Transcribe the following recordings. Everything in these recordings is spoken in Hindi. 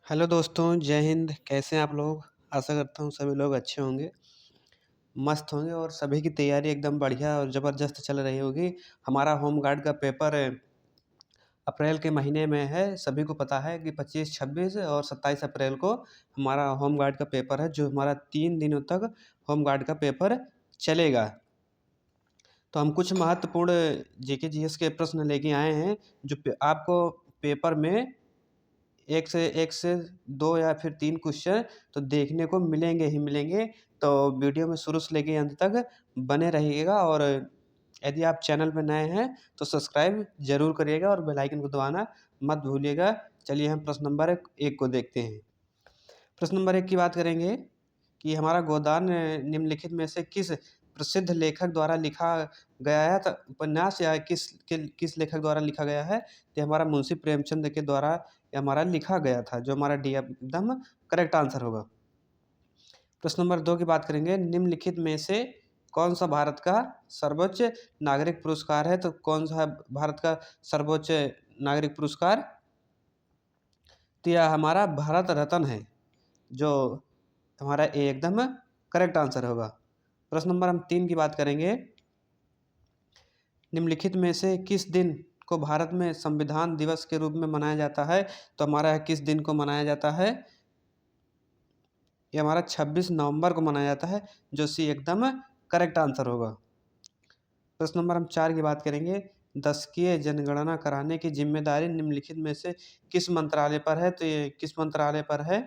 हेलो दोस्तों, जय हिंद। कैसे हैं आप लोग? आशा करता हूँ सभी लोग अच्छे होंगे, मस्त होंगे और सभी की तैयारी एकदम बढ़िया और ज़बरदस्त चल रही होगी। हमारा होम गार्ड का पेपर अप्रैल के महीने में है। सभी को पता है कि 25, 26 और 27 अप्रैल को हमारा होम गार्ड का पेपर है, जो हमारा 3 दिनों तक होम गार्ड का पेपर चलेगा। तो हम कुछ महत्वपूर्ण जीके जीएस के प्रश्न लेके आए हैं, जो आपको पेपर में एक से 2 या फिर 3 क्वेश्चन तो देखने को मिलेंगे ही मिलेंगे। तो वीडियो में शुरू से लेके अंत तक बने रहिएगा और यदि आप चैनल पे नए हैं तो सब्सक्राइब ज़रूर करिएगा और बेल आइकन को दबाना मत भूलिएगा। चलिए हम प्रश्न नंबर 1 को देखते हैं। प्रश्न नंबर 1 की बात करेंगे कि हमारा गोदान निम्नलिखित में से किस प्रसिद्ध लेखक द्वारा लिखा गया है? तो उपन्यास या किस लेखक द्वारा लिखा गया है? तो हमारा मुंशी प्रेमचंद के द्वारा ये हमारा लिखा गया था, जो हमारा डी एकदम करेक्ट आंसर होगा। प्रश्न नंबर 2 की बात करेंगे, निम्नलिखित में से कौन सा भारत का सर्वोच्च नागरिक पुरस्कार है? तो कौन सा है भारत का सर्वोच्च नागरिक पुरस्कार? तो यह हमारा भारत रत्न है, जो हमारा ए एकदम करेक्ट आंसर होगा। प्रश्न नंबर हम 3 की बात करेंगे, निम्नलिखित में से किस दिन को भारत में संविधान दिवस के रूप में मनाया जाता है? तो हमारा यह किस दिन को मनाया जाता है? ये हमारा 26 नवंबर को मनाया जाता है, जो सी एकदम करेक्ट आंसर होगा। प्रश्न नंबर हम 4 की बात करेंगे, दशकीय जनगणना कराने की जिम्मेदारी निम्नलिखित में से किस मंत्रालय पर है? तो ये किस मंत्रालय पर है?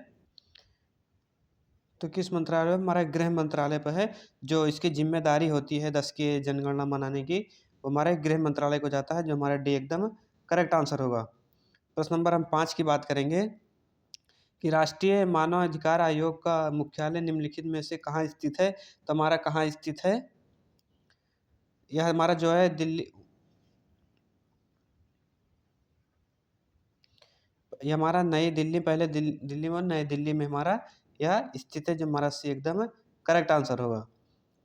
तो किस मंत्रालय में? हमारा गृह मंत्रालय पर है। जो इसकी जिम्मेदारी होती है दशकीय जनगणना मनाने की, वो हमारे गृह मंत्रालय को जाता है, जो हमारा डी एकदम करेक्ट आंसर होगा। प्रश्न नंबर हम 5 की बात करेंगे कि राष्ट्रीय मानव अधिकार आयोग का मुख्यालय निम्नलिखित में से कहाँ स्थित है? तो हमारा कहाँ स्थित है? यह हमारा जो है दिल्ली, ये हमारा नई दिल्ली, पहले दिल्ली में, नई दिल्ली में हमारा यह स्थित है, जो हमारा सी एकदम करेक्ट आंसर होगा।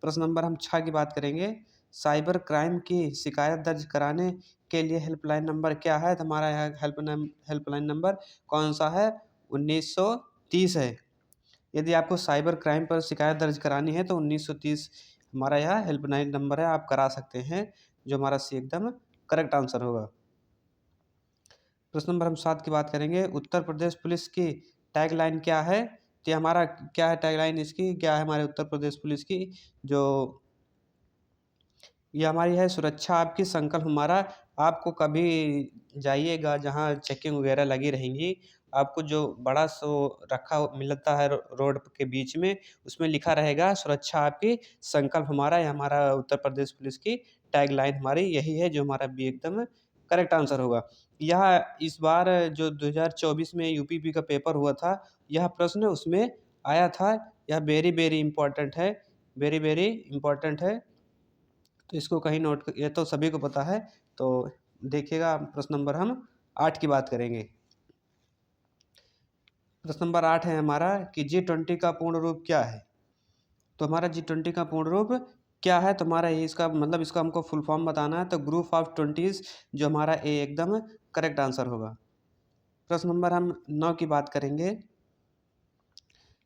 प्रश्न नंबर हम 6 की बात करेंगे, साइबर क्राइम की शिकायत दर्ज कराने के लिए हेल्पलाइन नंबर क्या है? तो हमारा यह हेल्पलाइन नंबर कौन सा है? 1930 है। यदि आपको साइबर क्राइम पर शिकायत दर्ज करानी है तो 1930 हमारा यह हेल्पलाइन नंबर है, आप करा सकते हैं, जो हमारा सी एकदम करेक्ट आंसर होगा। प्रश्न नंबर हम 7 की बात करेंगे, उत्तर प्रदेश पुलिस की टैगलाइन क्या है? तो ये हमारा क्या है टैगलाइन इसकी? क्या है हमारे उत्तर प्रदेश पुलिस की? जो ये हमारी है, सुरक्षा आपकी संकल्प हमारा। आपको कभी जाइएगा जहाँ चेकिंग वगैरह लगी रहेंगी, आपको जो बड़ा सो रखा मिलता है रोड के बीच में, उसमें लिखा रहेगा सुरक्षा आपकी संकल्प हमारा। ये हमारा उत्तर प्रदेश पुलिस की टैगलाइन हमारी यही है, जो हमारा बी एकदम करेक्ट आंसर होगा। यह इस बार जो 2024 में यूपीपी का पेपर हुआ था, यह प्रश्न उसमें आया था। यह वेरी वेरी इंपॉर्टेंट है, वेरी वेरी इंपॉर्टेंट है। तो इसको कहीं नोट, ये तो सभी को पता है। तो देखिएगा, प्रश्न नंबर हम 8 की बात करेंगे। प्रश्न नंबर 8 है हमारा कि G20 का पूर्ण रूप क्या है? तो हमारा G20 का पूर्ण रूप क्या है? तो हमारा ये इसका मतलब, इसका हमको फुल फॉर्म बताना है, तो ग्रुप ऑफ ट्वेंटीज़, जो हमारा ए एकदम करेक्ट आंसर होगा। प्रश्न नंबर हम 9 की बात करेंगे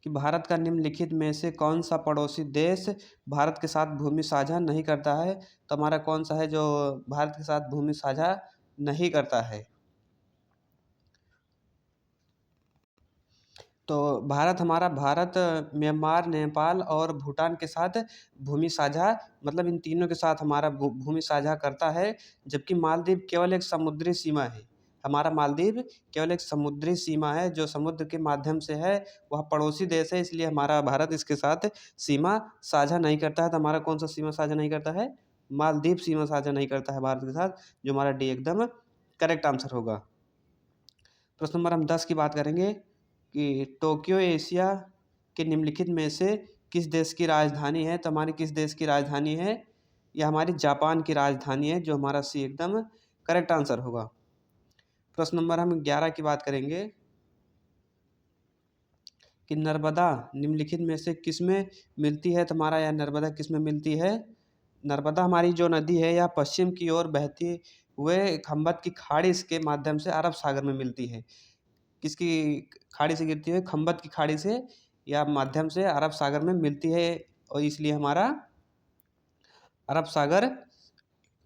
कि भारत का निम्नलिखित में से कौन सा पड़ोसी देश भारत के साथ भूमि साझा नहीं करता है? तो हमारा कौन सा है जो भारत के साथ भूमि साझा नहीं करता है? तो भारत म्यांमार, नेपाल और भूटान के साथ भूमि साझा, मतलब इन तीनों के साथ हमारा भूमि साझा करता है। जबकि मालदीव केवल एक समुद्री सीमा है। हमारा मालदीव केवल एक समुद्री सीमा है, जो समुद्र के माध्यम से है। वह पड़ोसी देश है, इसलिए हमारा भारत इसके साथ सीमा साझा नहीं करता है। तो हमारा कौन सा सीमा साझा नहीं करता है? मालदीव सीमा साझा नहीं करता है भारत के साथ, जो हमारा डी एकदम करेक्ट आंसर होगा। प्रश्न नंबर हम 10 की बात करेंगे कि टोक्यो एशिया के निम्नलिखित में से किस देश की राजधानी है? तो हमारी किस देश की राजधानी है? यह हमारी जापान की राजधानी है, जो हमारा सी एकदम करेक्ट आंसर होगा। प्रश्न नंबर हम 11 की बात करेंगे कि नर्मदा निम्नलिखित में से किस में मिलती है? तो हमारा यह नर्मदा किस में मिलती है? नर्मदा हमारी जो नदी है, यह पश्चिम की ओर बहती हुए खंबत की खाड़ी के माध्यम से अरब सागर में मिलती है। किसकी खाड़ी से गिरती है? खंबत की खाड़ी से या माध्यम से अरब सागर में मिलती है, और इसलिए हमारा अरब सागर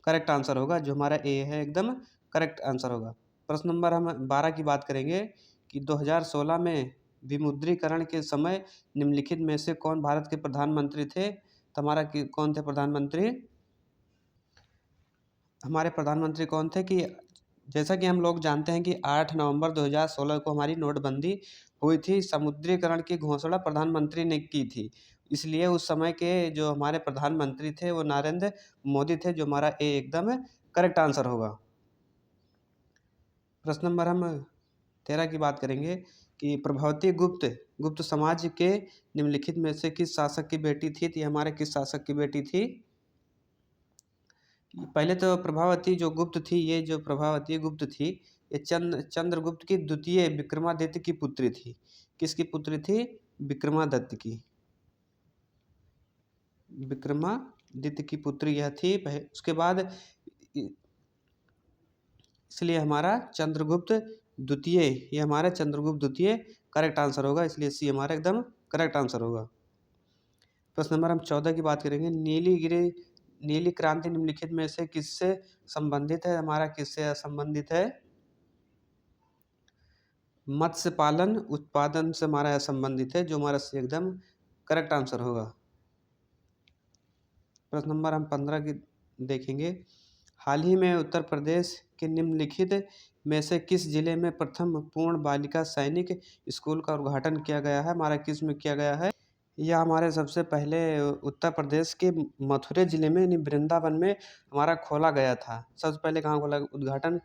करेक्ट आंसर होगा, जो हमारा ए है एकदम करेक्ट आंसर होगा। प्रश्न नंबर हम 12 की बात करेंगे कि 2016 में विमुद्रीकरण के समय निम्नलिखित में से कौन भारत के प्रधानमंत्री थे? तो हमारा कौन थे प्रधानमंत्री? हमारे प्रधानमंत्री कौन थे कि जैसा कि हम लोग जानते हैं कि 8 नवंबर 2016 को हमारी नोटबंदी हुई थी। समुद्रीकरण की घोषणा प्रधानमंत्री ने की थी, इसलिए उस समय के जो हमारे प्रधानमंत्री थे वो नरेंद्र मोदी थे, जो हमारा ए एकदम करेक्ट आंसर होगा। प्रश्न नंबर हम 13 की बात करेंगे कि प्रभावती गुप्त गुप्त समाज के निम्नलिखित में से किस शासक की बेटी थी? तो ये हमारे किस शासक की बेटी थी? पहले तो प्रभावती जो गुप्त थी, ये जो प्रभावती गुप्त थी, ये चंद्रगुप्त की द्वितीय विक्रमादित्य की पुत्री थी। किसकी पुत्री थी? विक्रमादित्य की। विक्रमादित्य की पुत्री यह थी। उसके बाद इसलिए हमारा चंद्रगुप्त द्वितीय, ये हमारा चंद्रगुप्त द्वितीय करेक्ट आंसर होगा, इसलिए सी हमारा एकदम करेक्ट आंसर होगा। प्रश्न नंबर हम 14 की बात करेंगे। नीली क्रांति निम्नलिखित में से किससे संबंधित है? हमारा किससे संबंधित है? मत्स्य पालन उत्पादन से हमारा संबंधित है, जो हमारा एकदम करेक्ट आंसर होगा। प्रश्न नंबर हम 15 की देखेंगे। हाल ही में उत्तर प्रदेश के निम्नलिखित में से किस जिले में प्रथम पूर्ण बालिका सैनिक स्कूल का उद्घाटन किया गया है? हमारा किस में किया गया है? यह हमारे सबसे पहले उत्तर प्रदेश के मथुरा जिले में यानी वृंदावन में हमारा खोला गया था। सबसे पहले कहाँ खोला, उद्घाटन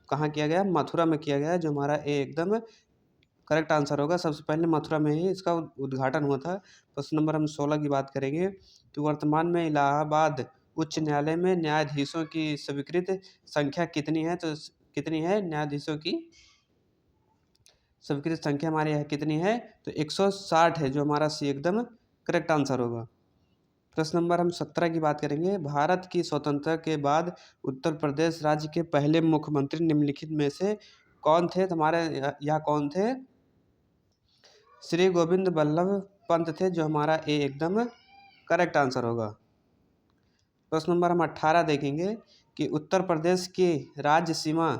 कहाँ किया गया? मथुरा में किया गया, जो हमारा ए एकदम करेक्ट आंसर होगा। सबसे पहले मथुरा में ही इसका उद्घाटन हुआ था। प्रश्न नंबर हम 16 की बात करेंगे कि वर्तमान में इलाहाबाद उच्च न्यायालय में न्यायाधीशों की स्वीकृत संख्या कितनी है? तो कितनी है न्यायाधीशों की स्वीकृत संख्या हमारे यहाँ कितनी है? तो 160 है, जो हमारा सी एकदम करेक्ट आंसर होगा। प्रश्न नंबर हम 17 की बात करेंगे। भारत की स्वतंत्रता के बाद उत्तर प्रदेश राज्य के पहले मुख्यमंत्री निम्नलिखित में से कौन थे? तो हमारे यहाँ कौन थे? श्री गोविंद बल्लभ पंत थे, जो हमारा ए एकदम करेक्ट आंसर होगा। प्रश्न नंबर हम 18 देखेंगे कि उत्तर प्रदेश की राज्य सीमा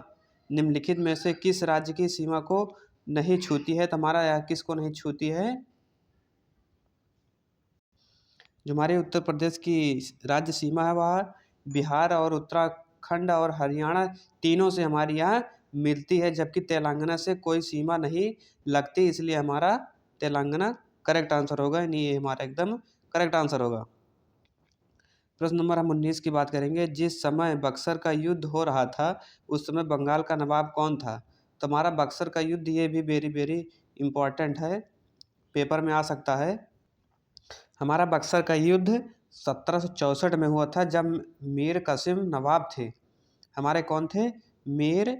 निम्नलिखित में से किस राज्य की सीमा को नहीं छूती है? तो हमारा यह किसको नहीं छूती है? जो हमारे उत्तर प्रदेश की राज्य सीमा है वह बिहार और उत्तराखंड और हरियाणा तीनों से हमारी यहाँ मिलती है, जबकि तेलंगाना से कोई सीमा नहीं लगती, इसलिए हमारा तेलंगाना करेक्ट आंसर होगा, यानी ये हमारा एकदम करेक्ट आंसर होगा। प्रश्न नंबर हम 19 की बात करेंगे। जिस समय बक्सर का युद्ध हो रहा था उस समय बंगाल का नवाब कौन था? तो हमारा बक्सर का युद्ध ये भी वेरी वेरी इम्पॉर्टेंट है, पेपर में आ सकता है। हमारा बक्सर का युद्ध 1764 में हुआ था, जब मीर कासिम नवाब थे। हमारे कौन थे? मीर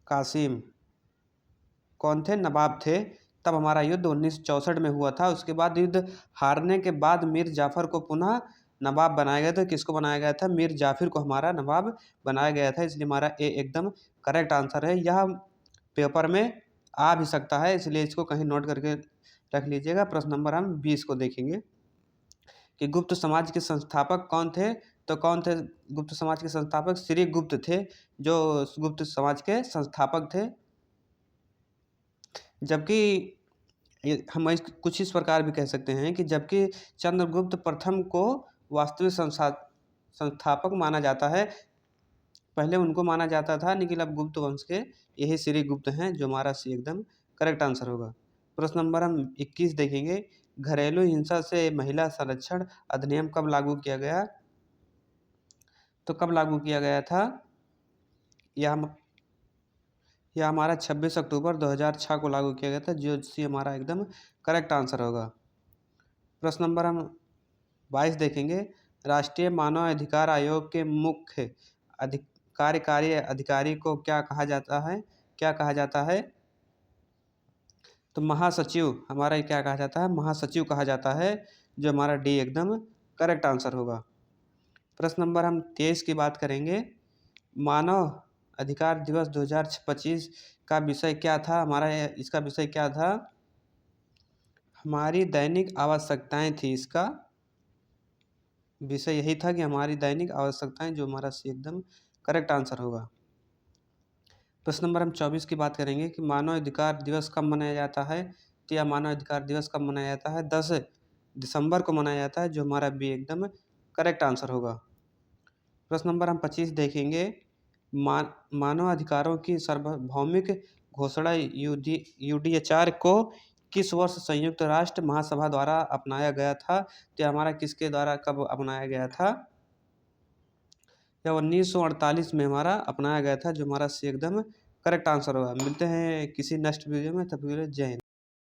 कासिम कौन थे? नवाब थे। तब हमारा युद्ध 1964 में हुआ था। उसके बाद युद्ध हारने के बाद मीर जाफ़र को पुनः नवाब बनाया गया था। किसको बनाया गया था? मीर जाफ़र को हमारा नवाब बनाया गया था, इसलिए हमारा ए एकदम करेक्ट आंसर है। यह पेपर में आ भी सकता है, इसलिए इसको कहीं नोट करके रख लीजिएगा। प्रश्न नंबर हम 20 को देखेंगे कि गुप्त समाज के संस्थापक कौन थे? तो कौन थे गुप्त समाज के संस्थापक? श्री गुप्त थे, जो गुप्त समाज के संस्थापक थे। जबकि हम कुछ इस प्रकार भी कह सकते हैं कि जबकि चंद्रगुप्त प्रथम को वास्तविक संस्थापक माना जाता है, पहले उनको माना जाता था, लेकिन अब गुप्त वंश के यही श्री गुप्त हैं, जो हमारा सी एकदम करेक्ट आंसर होगा। प्रश्न नंबर हम 21 देखेंगे। घरेलू हिंसा से महिला संरक्षण अधिनियम कब लागू किया गया? तो कब लागू किया गया था? यह हमारा 26 अक्टूबर 2006 को लागू किया गया था, जो सी हमारा एकदम करेक्ट आंसर होगा। प्रश्न नंबर हम 22 देखेंगे। राष्ट्रीय मानव अधिकार आयोग के मुख्य कार्यकारी अधिकारी को क्या कहा जाता है? क्या कहा जाता है? तो महासचिव हमारा क्या कहा जाता है? महासचिव कहा जाता है, जो हमारा डी एकदम करेक्ट आंसर होगा। प्रश्न नंबर हम 23 की बात करेंगे। मानव अधिकार दिवस 2025 का विषय क्या था? इसका विषय क्या था? हमारी दैनिक आवश्यकताएं थी। इसका विषय यही था कि हमारी दैनिक आवश्यकताएं, जो हमारा सी एकदम करेक्ट आंसर होगा। प्रश्न नंबर हम 24 की बात करेंगे कि मानव अधिकार दिवस कब मनाया जाता है। तो यह मानव अधिकार दिवस कब मनाया जाता है? 10 दिसंबर को मनाया जाता है, जो हमारा बी एकदम करेक्ट आंसर होगा। प्रश्न नंबर हम 25 देखेंगे। मानव अधिकारों की सार्वभौमिक घोषणा यूडीएचआर को किस वर्ष संयुक्त राष्ट्र महासभा द्वारा अपनाया गया था? तो हमारा किसके द्वारा कब अपनाया गया था? यह 1948 में हमारा अपनाया गया था, जो हमारा सी एकदम करेक्ट आंसर होगा। मिलते हैं किसी नेक्स्ट वीडियो में, तब तक के लिए जय हिंद।